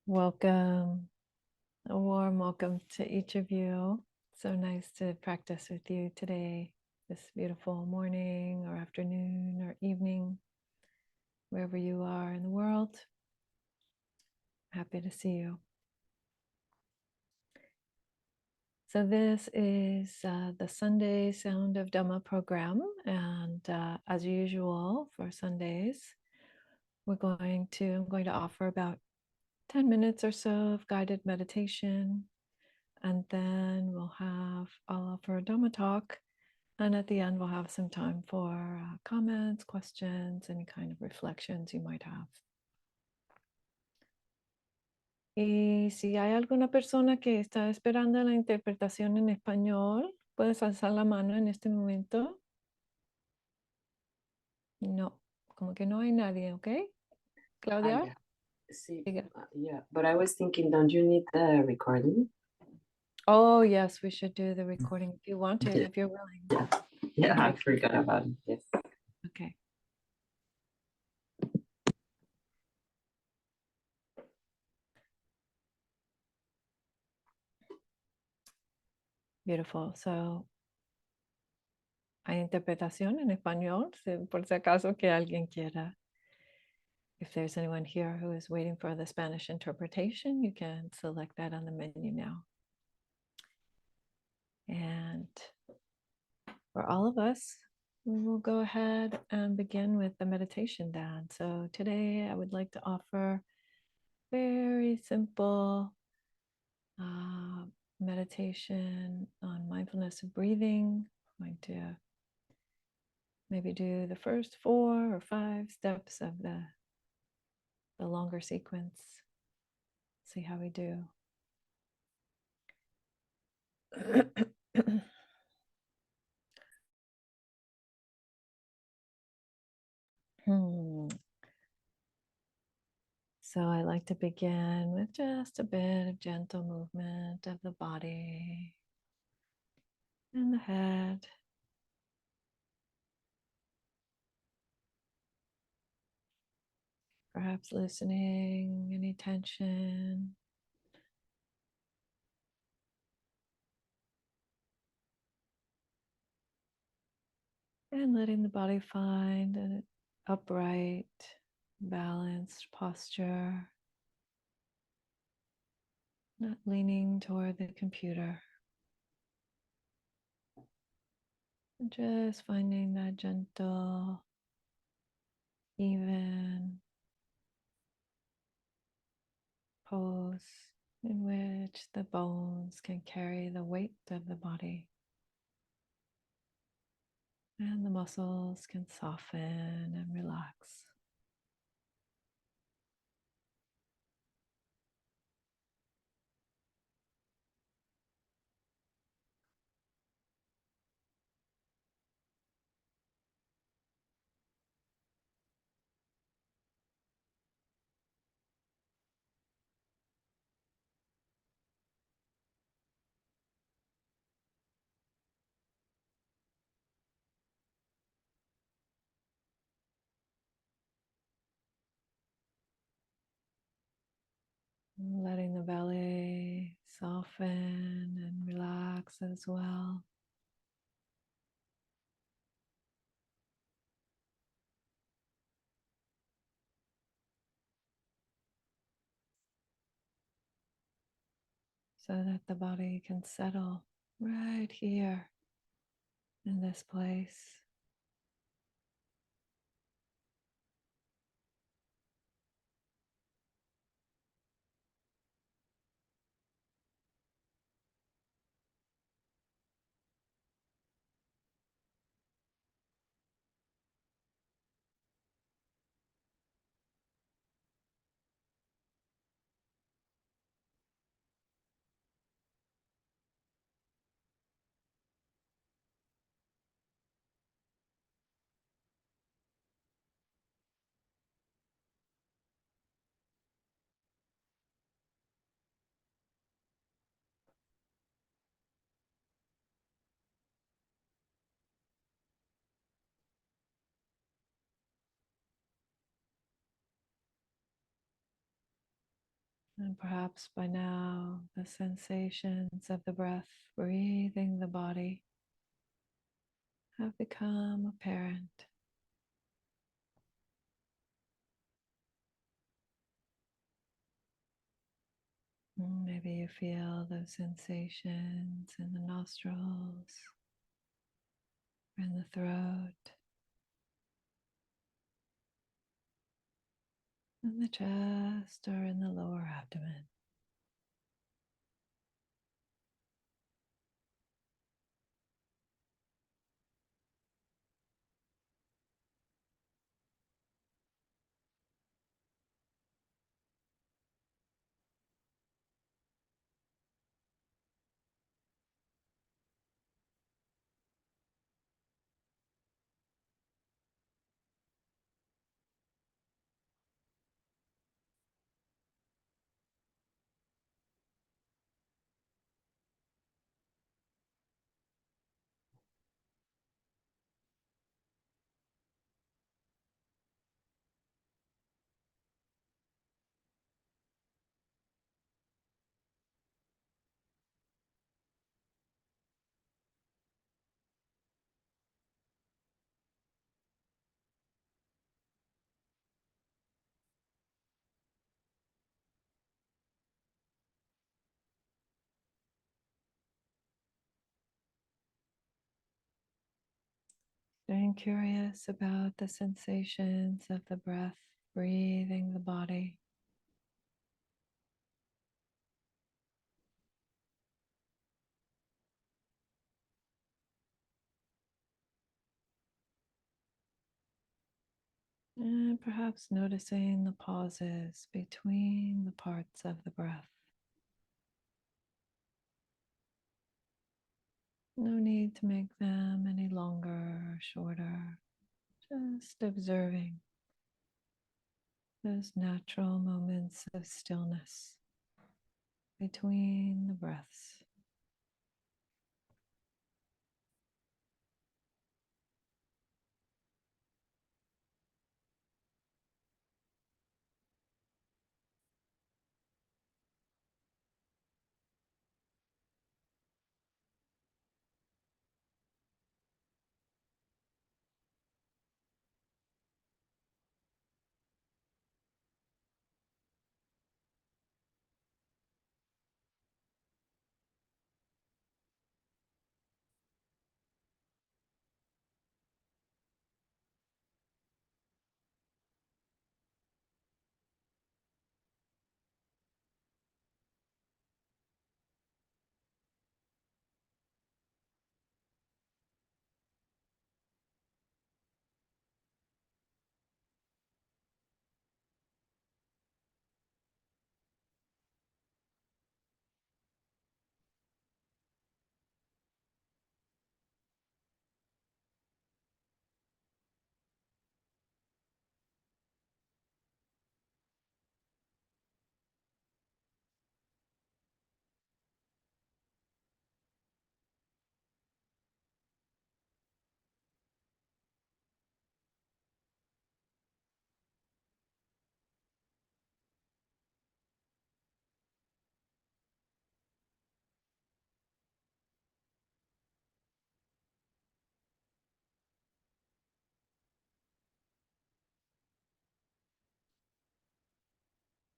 Welcome. A warm welcome to each of you. So nice to practice with you today, this beautiful morning or afternoon or evening, wherever you are in the world. Happy to see you. So this is the Sunday Sound of Dhamma program. And as usual for Sundays, I'm going to offer about 10 minutes or so of guided meditation. And then I'll offer a Dhamma talk. And at the end, we'll have some time for comments, questions, any kind of reflections you might have. Y si hay alguna persona que está esperando la interpretación en español, puedes alzar la mano en este momento. No, como que no hay nadie, ¿ok? Claudia? Yeah. See, yeah, but I was thinking, don't you need the recording? Oh, yes, we should do the recording if you want to, if you're willing. Yeah, I forgot about it. Yes. Okay. Beautiful. So, hay interpretación en español, por si acaso que alguien quiera. If there's anyone here who is waiting for the Spanish interpretation, you can select that on the menu now. And for all of us, we will go ahead and begin with the meditation dhan. So today I would like to offer very simple meditation on mindfulness of breathing. I'm going to maybe do the first 4 or 5 steps of the longer sequence. See how we do. So I like to begin with just a bit of gentle movement of the body and the head. Perhaps loosening any tension. And letting the body find an upright, balanced posture. Not leaning toward the computer. And just finding that gentle, even pose in which the bones can carry the weight of the body. And the muscles can soften and relax. Letting the belly soften and relax as well. So that the body can settle right here in this place. And perhaps by now, the sensations of the breath breathing the body have become apparent. Maybe you feel those sensations in the nostrils, or in the throat, in the chest, or in the lower abdomen. Staying curious about the sensations of the breath breathing the body. And perhaps noticing the pauses between the parts of the breath. No need to make them any longer or shorter. Just observing those natural moments of stillness between the breaths.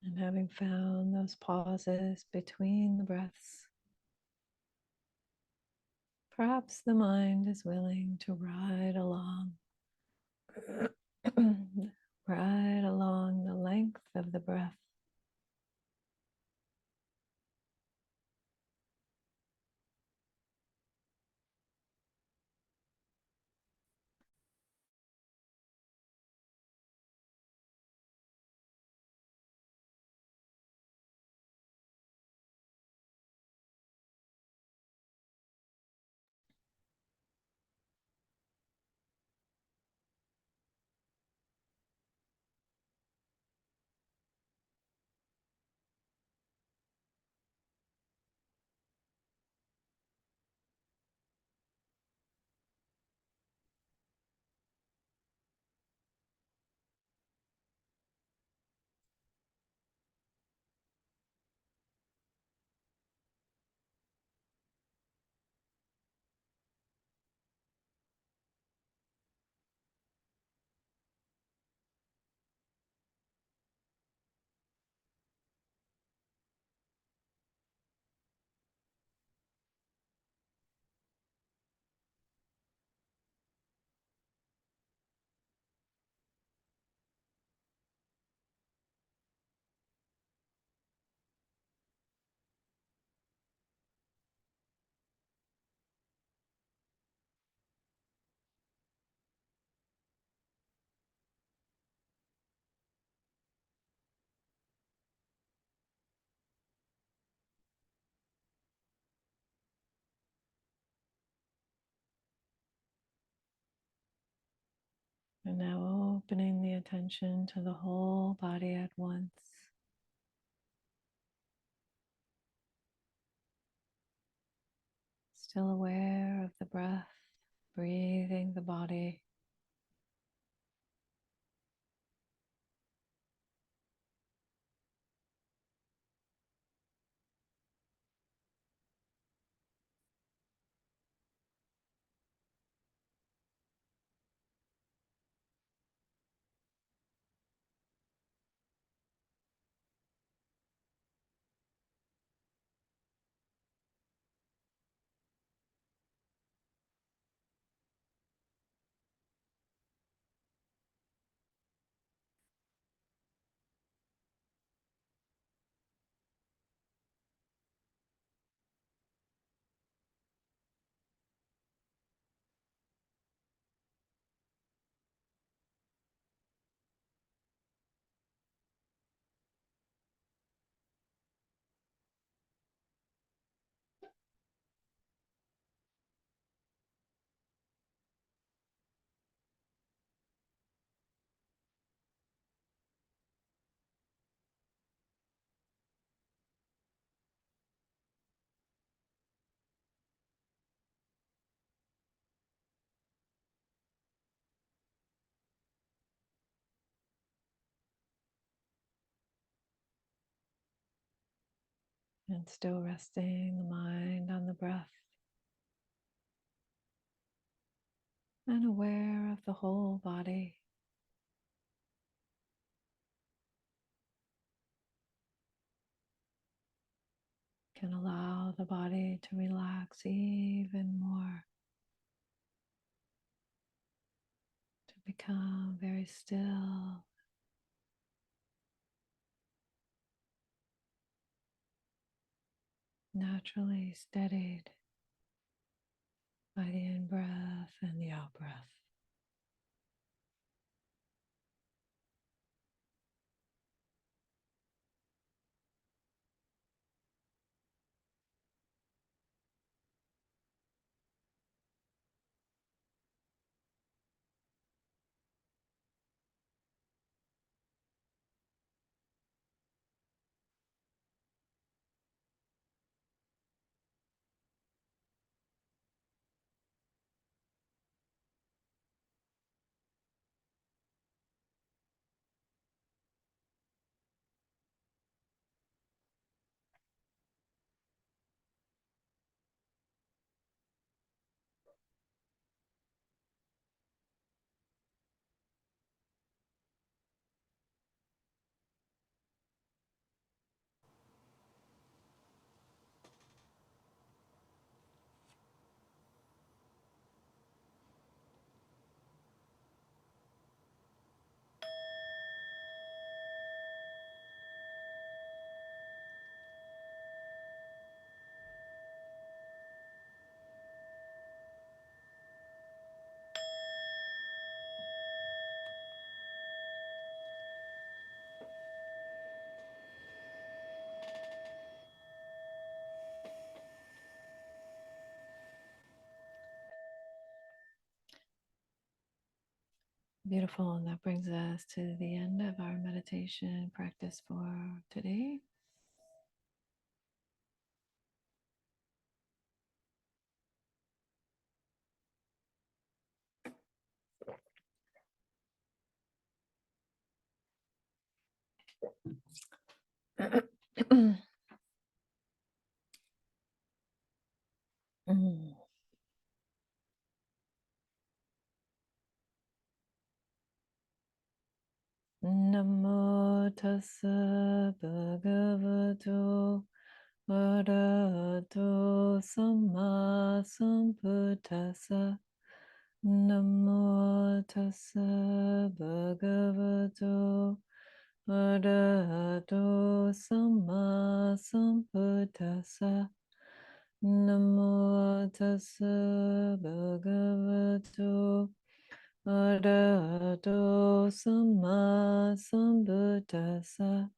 And having found those pauses between the breaths, perhaps the mind is willing to ride along, ride along the length of the breath. And now opening the attention to the whole body at once. Still aware of the breath, breathing the body. And still resting the mind on the breath and aware of the whole body. Can allow the body to relax even more, to become very still, naturally steadied by the in-breath and the out-breath. Beautiful, and that brings us to the end of our meditation practice for today. Namo tassa bhagavato arahato samma sambuddhassa. Namo tassa bhagavato arahato samma sambuddhassa. Namo tassa bhagavato arahato samma sambuddhassa.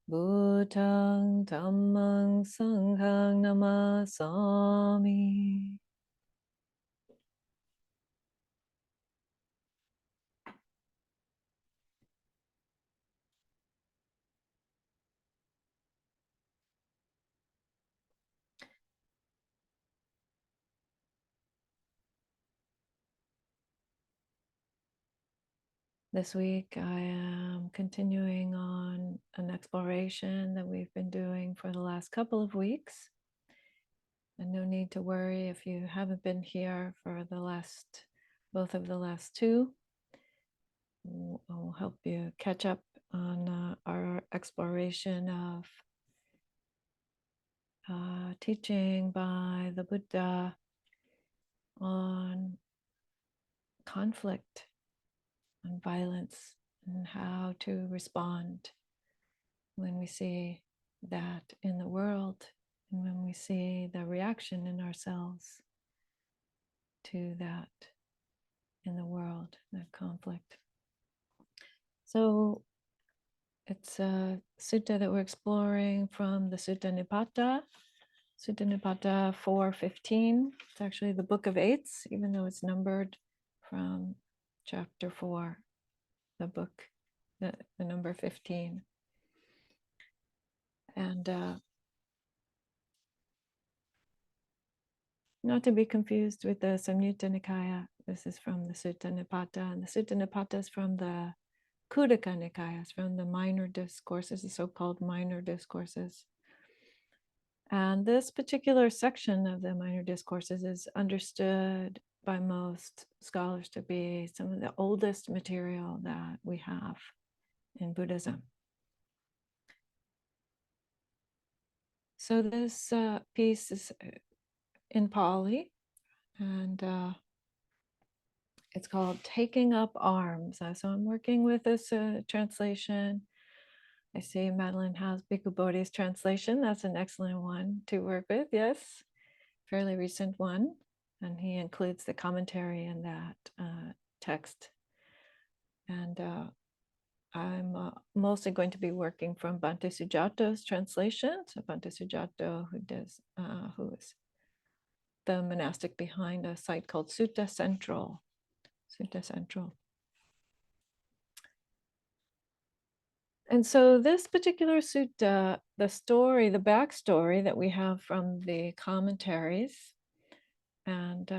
Bhutang dhammang sanghang namasami. This week, I am continuing on an exploration that we've been doing for the last couple of weeks. And no need to worry if you haven't been here for both of the last two. We'll help you catch up on our exploration of teaching by the Buddha on conflict and violence and how to respond when we see that in the world and when we see the reaction in ourselves to that in the world, that conflict. So it's a sutta that we're exploring from the Sutta Nipata 4:15. It's actually the Book of Eights, even though it's numbered from chapter 4, the book, the number 15. And not to be confused with the Samyutta Nikaya. This is from the Sutta Nipata, and the Sutta Nipata is from the Khuddaka Nikaya, from the minor discourses, the so-called minor discourses. And this particular section of the minor discourses is understood by most scholars to be some of the oldest material that we have in Buddhism. So this piece is in Pali, and it's called Taking Up Arms. So I'm working with this translation. I see Madeline has Bhikkhu Bodhi's translation. That's an excellent one to work with, yes. Fairly recent one. And he includes the commentary in that text. And I'm mostly going to be working from Bhante Sujato's translation. So Bhante Sujato, who is the monastic behind a site called Sutta Central. Sutta Central. And so this particular sutta, the backstory that we have from the commentaries, and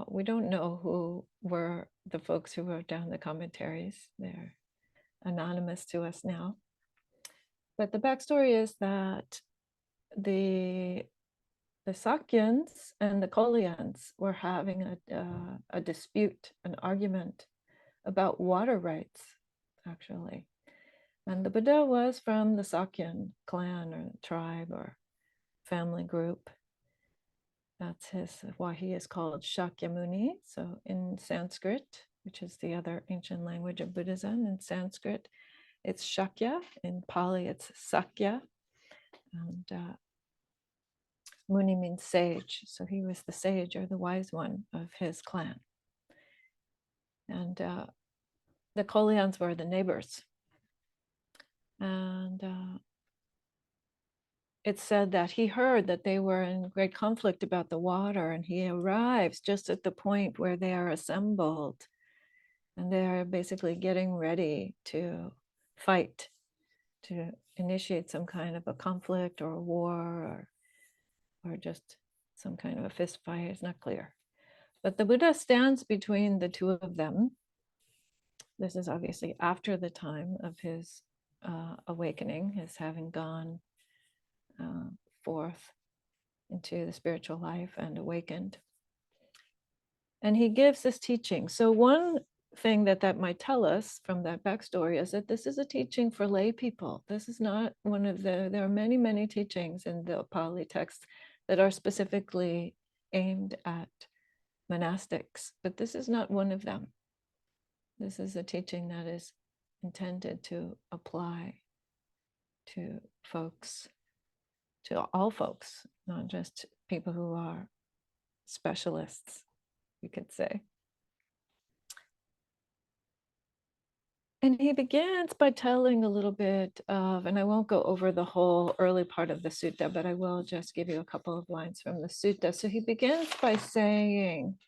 we don't know who were the folks who wrote down the commentaries. They're anonymous to us now. But the backstory is that the Sakyans and the Kalyans were having a dispute, an argument about water rights, actually. And the Buddha was from the Sakyan clan or tribe or family group. That's why he is called Shakyamuni. So in Sanskrit, which is the other ancient language of Buddhism, in Sanskrit, it's Shakya. In Pali, it's Sakya. And Muni means sage. So he was the sage or the wise one of his clan. And the Kalyans were the neighbors. And it's said that he heard that they were in great conflict about the water, and he arrives just at the point where they are assembled, and they are basically getting ready to fight, to initiate some kind of a conflict or a war or just some kind of a fist fight. It's not clear. But the Buddha stands between the two of them. This is obviously after the time of his awakening, his having gone forth into the spiritual life and awakened. And he gives this teaching. So one thing that might tell us from that backstory is that this is a teaching for lay people. This is not one of there are many, many teachings in the Pali text that are specifically aimed at monastics, but this is not one of them. This is a teaching that is intended to apply to folks, to all folks, not just people who are specialists, you could say. And he begins by telling a little bit of, and I won't go over the whole early part of the sutta, but I will just give you a couple of lines from the sutta. So he begins by saying,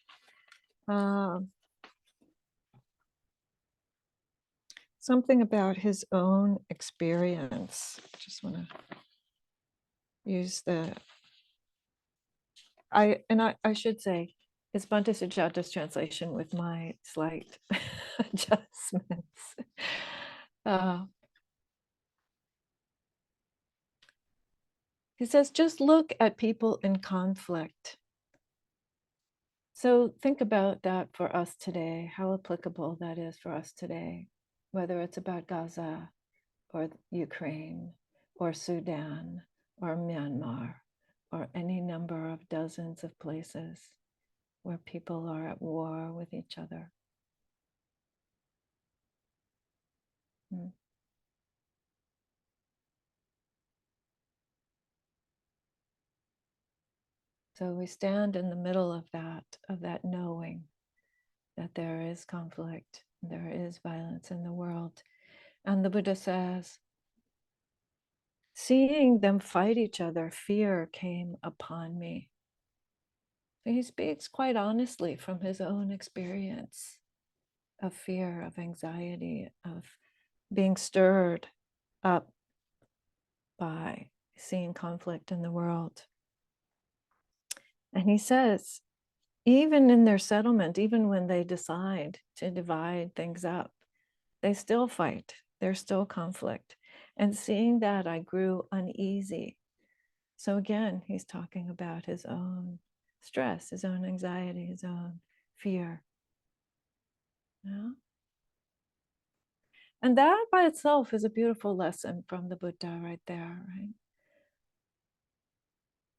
something about his own experience. I just want to use I should say, It's Bhante Sujata's translation with my slight adjustments. He says, just look at people in conflict. So think about that for us today, how applicable that is for us today, whether it's about Gaza or Ukraine or Sudan or Myanmar or any number of dozens of places where people are at war with each other. So we stand in the middle of that knowing that there is conflict, there is violence in the world. And the Buddha says, seeing them fight each other, fear came upon me. So he speaks quite honestly from his own experience of fear, of anxiety, of being stirred up by seeing conflict in the world. And he says, even in their settlement, even when they decide to divide things up, they still fight. There's still conflict. And seeing that, I grew uneasy. So again, he's talking about his own stress, his own anxiety, his own fear. Yeah? And that by itself is a beautiful lesson from the Buddha right there, right?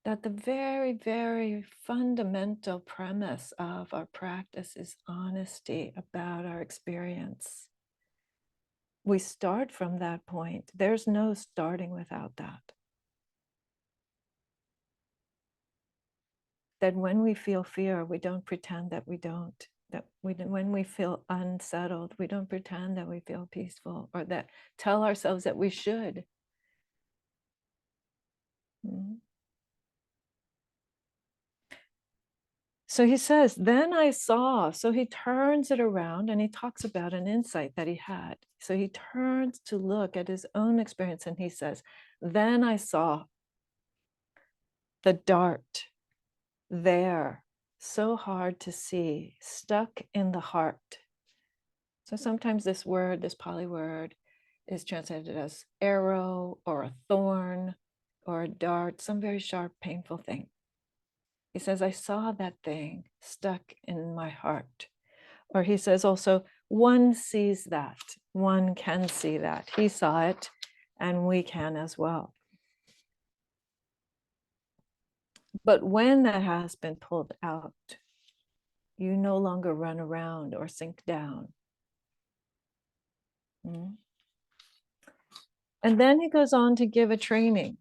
That the very, very fundamental premise of our practice is honesty about our experience. We start from that point. There's no starting without that. That when we feel fear, we don't pretend that we don't. When we feel unsettled, we don't pretend that we feel peaceful or that tell ourselves that we should. Mm-hmm. So he says, then I saw. So he turns it around and he talks about an insight that he had. So he turns to look at his own experience and he says, then I saw the dart there, so hard to see, stuck in the heart. So sometimes this word, this Pali word, is translated as arrow or a thorn or a dart, some very sharp, painful thing. He says, I saw that thing stuck in my heart. Or he says also, one sees that, one can see that. He saw it, and we can as well. But when that has been pulled out, you no longer run around or sink down. And then he goes on to give a training.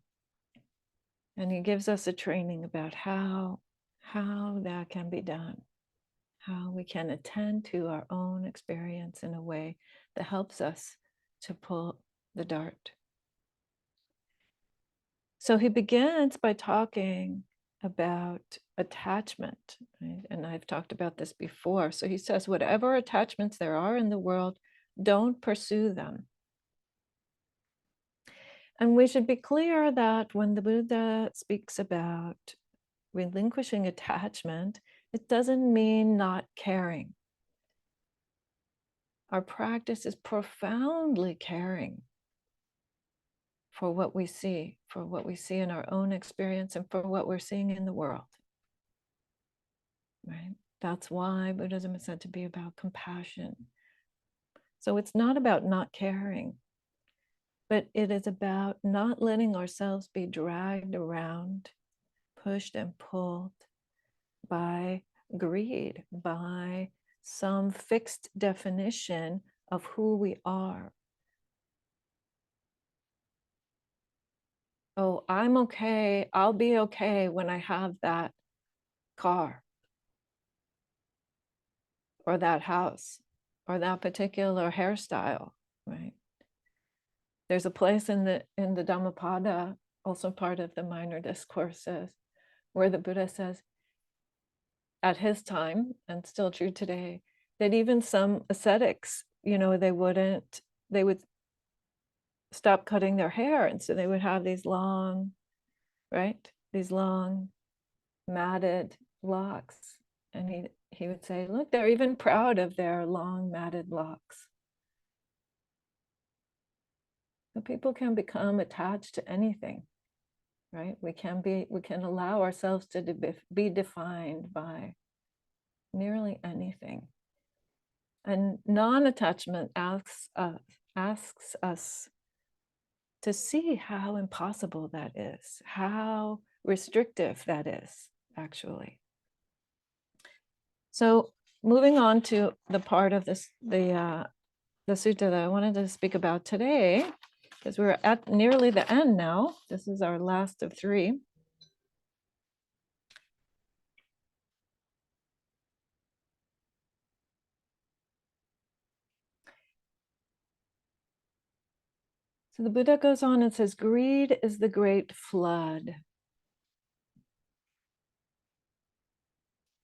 And he gives us a training about how that can be done, how we can attend to our own experience in a way that helps us to pull the dart. So he begins by talking about attachment, right? And I've talked about this before. So he says, whatever attachments there are in the world, don't pursue them. And we should be clear that when the Buddha speaks about relinquishing attachment, it doesn't mean not caring. Our practice is profoundly caring for what we see in our own experience and for what we're seeing in the world. Right? That's why Buddhism is said to be about compassion. So it's not about not caring, but it is about not letting ourselves be dragged around, pushed and pulled by greed, by some fixed definition of who we are. Oh, I'm okay. I'll be okay when I have that car or that house or that particular hairstyle, right? There's a place in the Dhammapada, also part of the minor discourses, where the Buddha says, at his time, and still true today, that even some ascetics, they would stop cutting their hair. And so they would have these long, right? These long matted locks. And he would say, look, they're even proud of their long matted locks. So people can become attached to anything, right? We can allow ourselves to be defined by nearly anything. And non-attachment asks us to see how impossible that is, how restrictive that is, actually. So moving on to the part of this, the sutta that I wanted to speak about today, because we're at nearly the end now. This is our last of 3. So the Buddha goes on and says, greed is the great flood,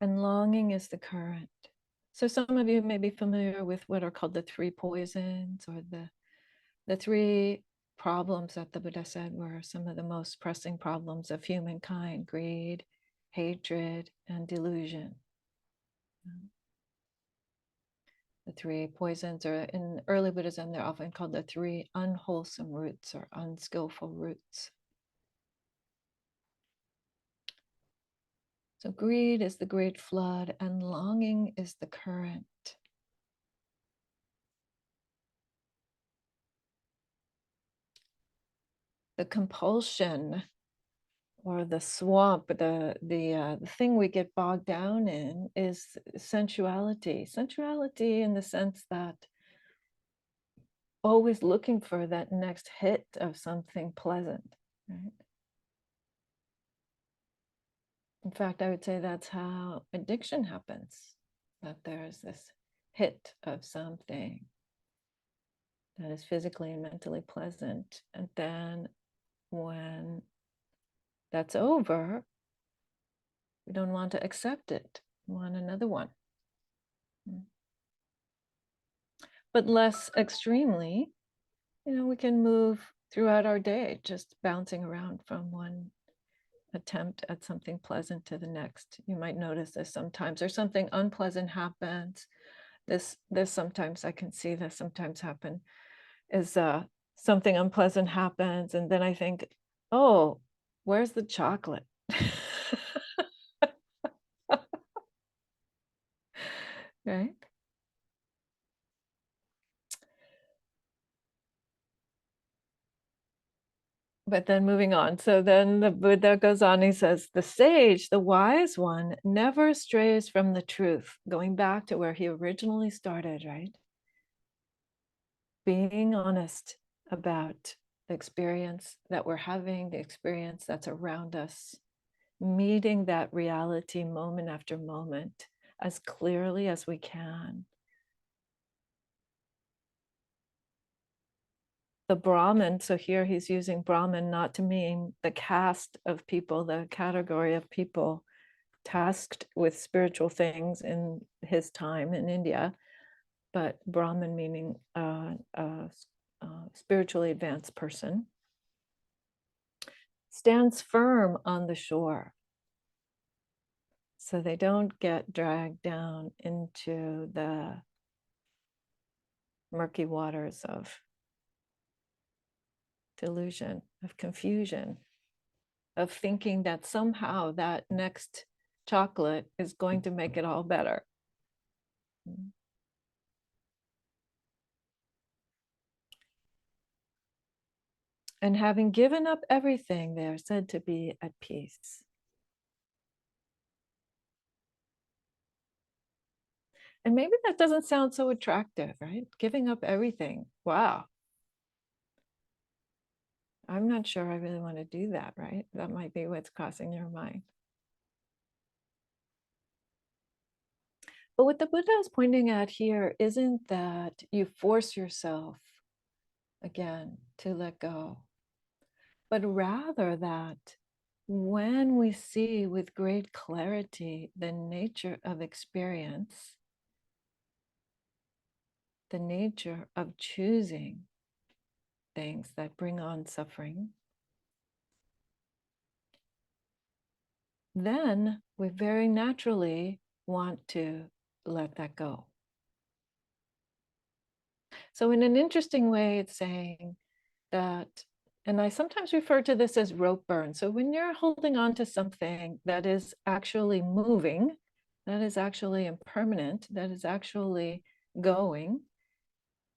and longing is the current. So some of you may be familiar with what are called the 3 poisons, or the 3 problems that the Buddha said were some of the most pressing problems of humankind: greed, hatred, and delusion. The 3 poisons, or in early Buddhism, they're often called the 3 unwholesome roots or unskillful roots. So greed is the great flood, and longing is the current. The compulsion, or the swamp, the thing we get bogged down in, is sensuality. Sensuality in the sense that always looking for that next hit of something pleasant, right? In fact, I would say that's how addiction happens, that there's this hit of something that is physically and mentally pleasant. And then when that's over, we don't want to accept it. We want another one. But less extremely, we can move throughout our day, just bouncing around from one attempt at something pleasant to the next. You might notice this sometimes, or something unpleasant happens. This sometimes I can see this sometimes happen, is something unpleasant happens, and then I think, oh, where's the chocolate? Right? But then moving on. So then the Buddha goes on, he says, the sage, the wise one, never strays from the truth, going back to where he originally started, right? Being honest about the experience that we're having, the experience that's around us, meeting that reality moment after moment as clearly as we can. The Brahmin, so here he's using Brahmin not to mean the caste of people, the category of people tasked with spiritual things in his time in India, but Brahmin meaning spiritually advanced person, stands firm on the shore. So they don't get dragged down into the murky waters of delusion, of confusion, of thinking that somehow that next chocolate is going to make it all better. And having given up everything, they are said to be at peace. And maybe that doesn't sound so attractive, right? Giving up everything. Wow. I'm not sure I really want to do that, right? That might be what's crossing your mind. But what the Buddha is pointing at here isn't that you force yourself, again, to let go, but rather that when we see with great clarity the nature of experience, the nature of choosing things that bring on suffering, then we very naturally want to let that go. So in an interesting way, it's saying that, and I sometimes refer to this as rope burn. So when you're holding on to something that is actually moving, that is actually impermanent, that is actually going,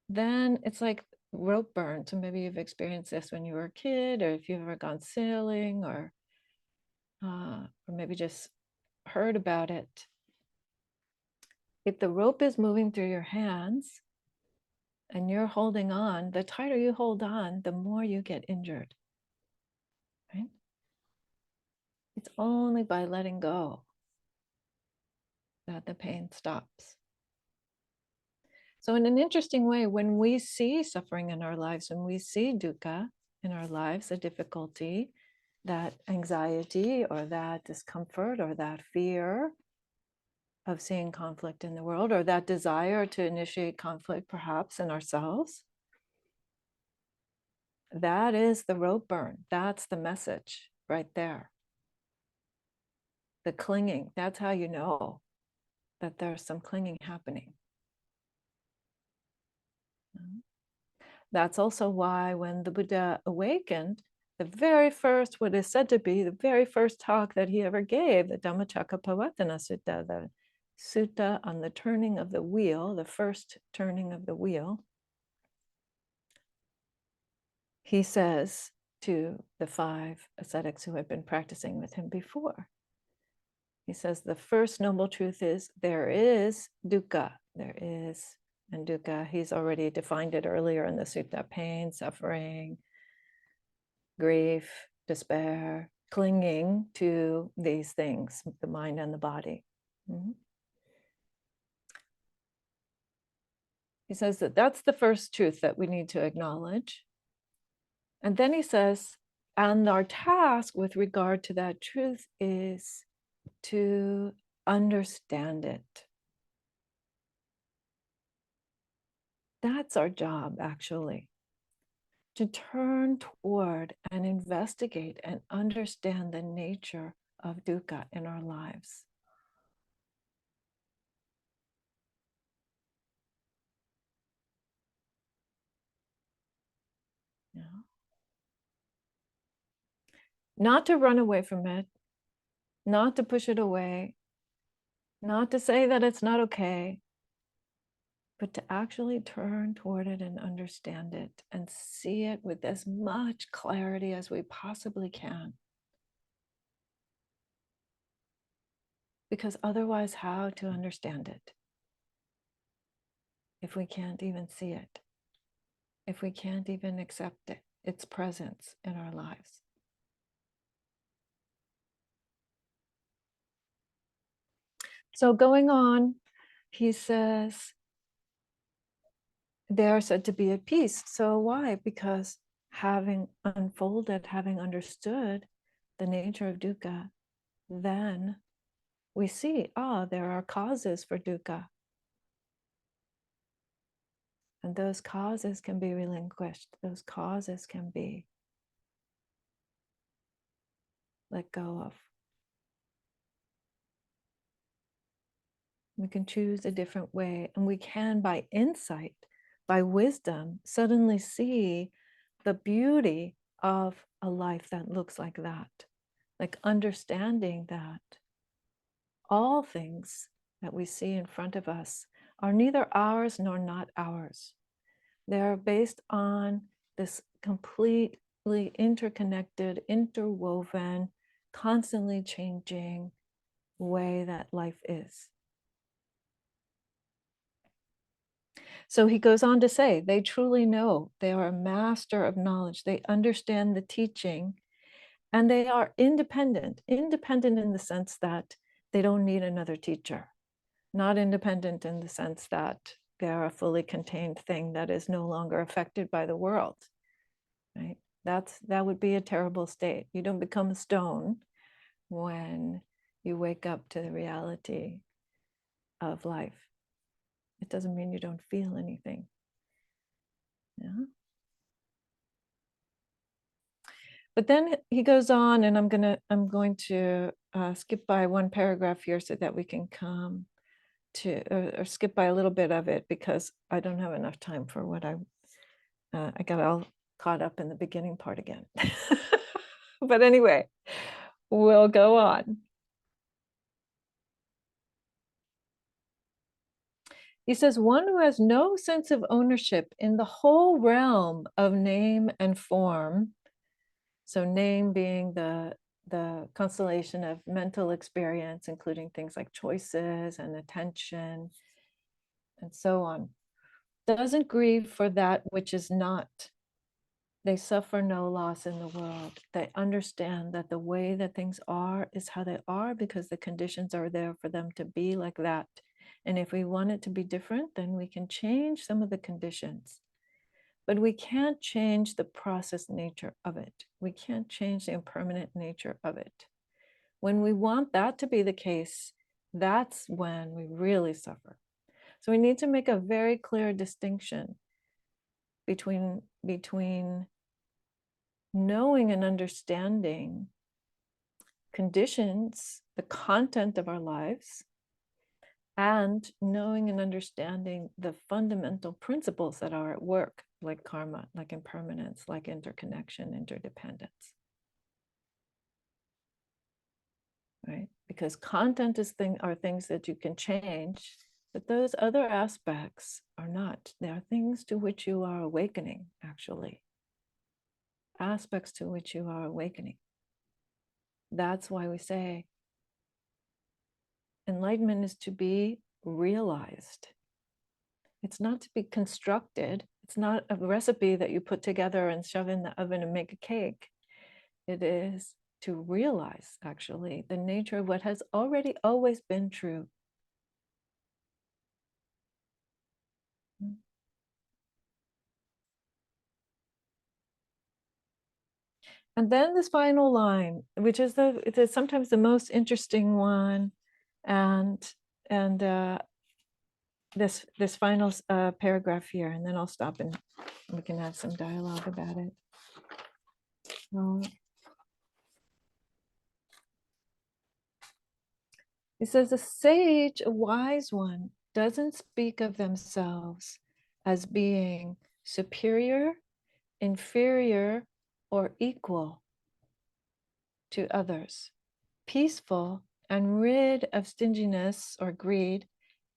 then it's like rope burn. So maybe you've experienced this when you were a kid, or if you've ever gone sailing, or maybe just heard about it. If the rope is moving through your hands and you're holding on, the tighter you hold on, the more you get injured, right? It's only by letting go that the pain stops. So in an interesting way, when we see suffering in our lives, when we see dukkha in our lives, a difficulty, that anxiety or that discomfort or that fear of seeing conflict in the world, or that desire to initiate conflict perhaps in ourselves, that is the rope burn. That's the message right there. The clinging, that's how you know that there's some clinging happening. That's also why when the Buddha awakened, the very first, what is said to be the very first talk that he ever gave, the Dhammacakkappavattana Sutta, the sutta on the turning of the wheel, the first turning of the wheel, he says to the 5 ascetics who had been practicing with him before, he says, the first noble truth is there is dukkha, there is, and dukkha, he's already defined it earlier in the sutta, pain, suffering, grief, despair, clinging to these things, the mind and the body. Mm-hmm. He says that that's the first truth that we need to acknowledge. And then he says, and our task with regard to that truth is to understand it. That's our job, actually, to turn toward and investigate and understand the nature of dukkha in our lives. Yeah. Not to run away from it, not to push it away, not to say that it's not okay, but to actually turn toward it and understand it and see it with as much clarity as we possibly can. Because otherwise, how to understand it if we can't even see it, if we can't even accept it, its presence in our lives? So going on, he says, they are said to be at peace. So why? Because having unfolded, having understood the nature of dukkha, then we see, there are causes for dukkha. And those causes can be relinquished. Those causes can be let go of. We can choose a different way, and we can, by insight, by wisdom, suddenly see the beauty of a life that looks like that. Like understanding that all things that we see in front of us are neither ours nor not ours. They're based on this completely interconnected, interwoven, constantly changing way that life is. So he goes on to say, they truly know, they are a master of knowledge, they understand the teaching, and they are independent in the sense that they don't need another teacher, not independent in the sense that they're a fully contained thing that is no longer affected by the world, right? That would be a terrible state. You don't become a stone when you wake up to the reality of life. It doesn't mean you don't feel anything. Yeah. But then he goes on, and I'm going to skip by one paragraph here so that we can come to or skip by a little bit of it, because I don't have enough time for what I got all caught up in the beginning part again. But anyway, we'll go on. He says, one who has no sense of ownership in the whole realm of name and form, so name being the constellation of mental experience, including things like choices and attention and so on, doesn't grieve for that which is not. They suffer no loss in the world. They understand that the way that things are is how they are, because the conditions are there for them to be like that. And if we want it to be different, then we can change some of the conditions. But we can't change the process nature of it. We can't change the impermanent nature of it. When we want that to be the case, that's when we really suffer. So we need to make a very clear distinction between knowing and understanding conditions, the content of our lives, and knowing and understanding the fundamental principles that are at work, like karma, like impermanence, like interconnection, interdependence. Right? Because content are things that you can change, but those other aspects are not. They are things to which you are awakening, actually. Aspects to which you are awakening. That's why we say enlightenment is to be realized. It's not to be constructed. It's not a recipe that you put together and shove in the oven and make a cake. It is to realize, actually, the nature of what has already always been true. And then this final line, which is it is sometimes the most interesting one, and this final paragraph here, and then I'll stop and we can have some dialogue about it. He says, a sage, a wise one, doesn't speak of themselves as being superior, inferior, or equal to others. Peaceful and rid of stinginess or greed,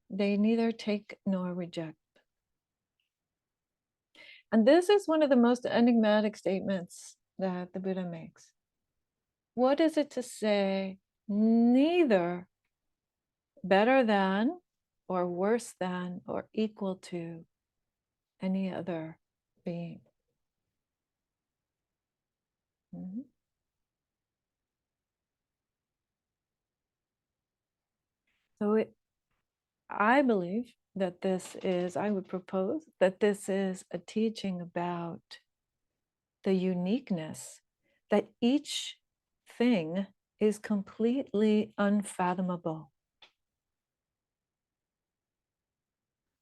they neither take nor reject. And this is one of the most enigmatic statements that the Buddha makes. What is it to say neither better than or worse than or equal to any other being? Mm-hmm. So I believe that I would propose that this is a teaching about the uniqueness, that each thing is completely unfathomable.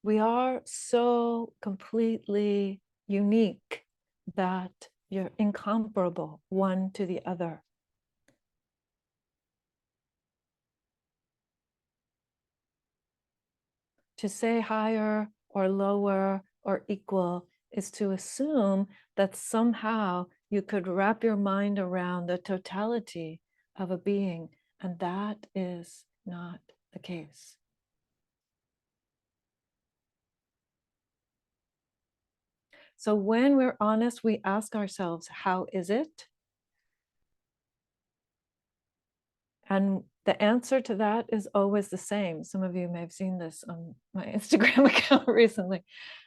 We are so completely unique that you're incomparable one to the other. To say higher or lower or equal is to assume that somehow you could wrap your mind around the totality of a being, and that is not the case. So when we're honest, we ask ourselves, how is it? And the answer to that is always the same. Some of you may have seen this on my Instagram account recently.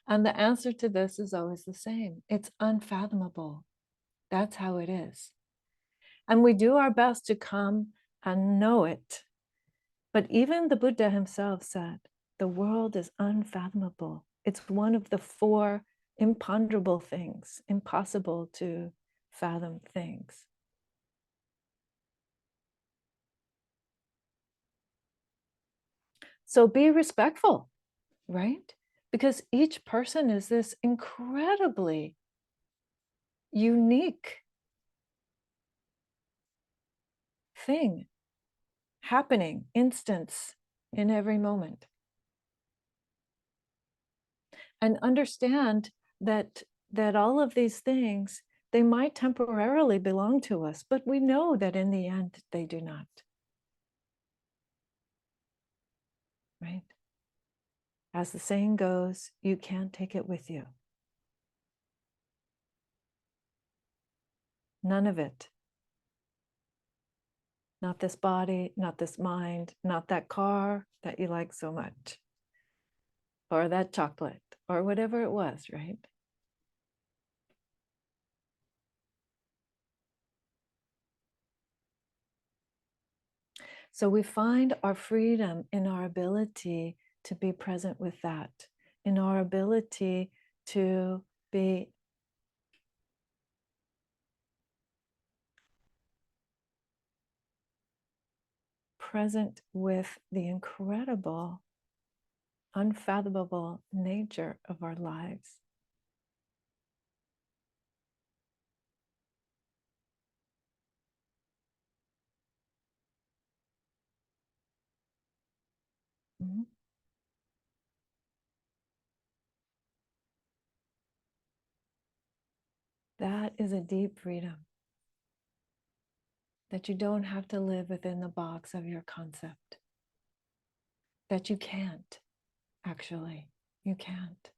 And the answer to this is always the same. It's unfathomable. That's how it is. And we do our best to come and know it. But even the Buddha himself said, the world is unfathomable. It's one of the four imponderable things, impossible to fathom things. So be respectful, right? Because each person is this incredibly unique thing happening, instance in every moment. And understand that all of these things, they might temporarily belong to us, but we know that in the end they do not. Right? As the saying goes, you can't take it with you. None of it. Not this body, not this mind, not that car that you like so much, or that chocolate, or whatever it was, right? So we find our freedom in our ability to be present with that, in our ability to be present with the incredible, unfathomable nature of our lives. Mm-hmm. That is a deep freedom. That you don't have to live within the box of your concept. That you can't, actually. You can't.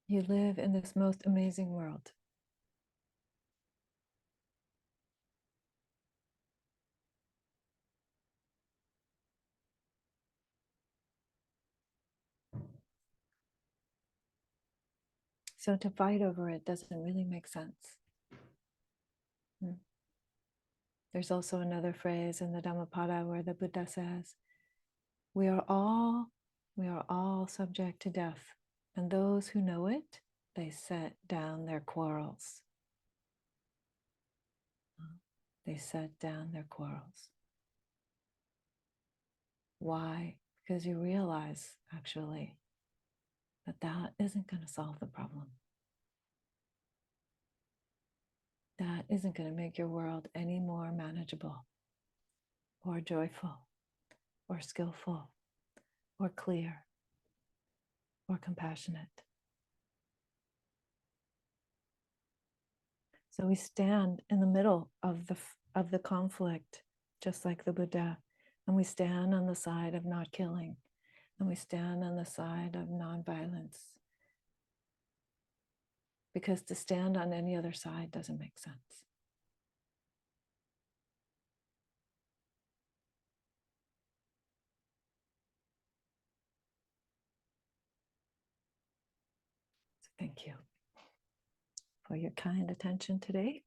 You live in this most amazing world. So to fight over it doesn't really make sense. There's also another phrase in the Dhammapada where the Buddha says, we are all subject to death, and those who know it, they set down their quarrels. They set down their quarrels. Why? Because you realize, actually, that isn't going to solve the problem. That isn't going to make your world any more manageable, or joyful, or skillful, or clear, or compassionate. So we stand in the middle of the conflict, just like the Buddha, and we stand on the side of not killing, and we stand on the side of nonviolence. Because to stand on any other side doesn't make sense. So thank you for your kind attention today.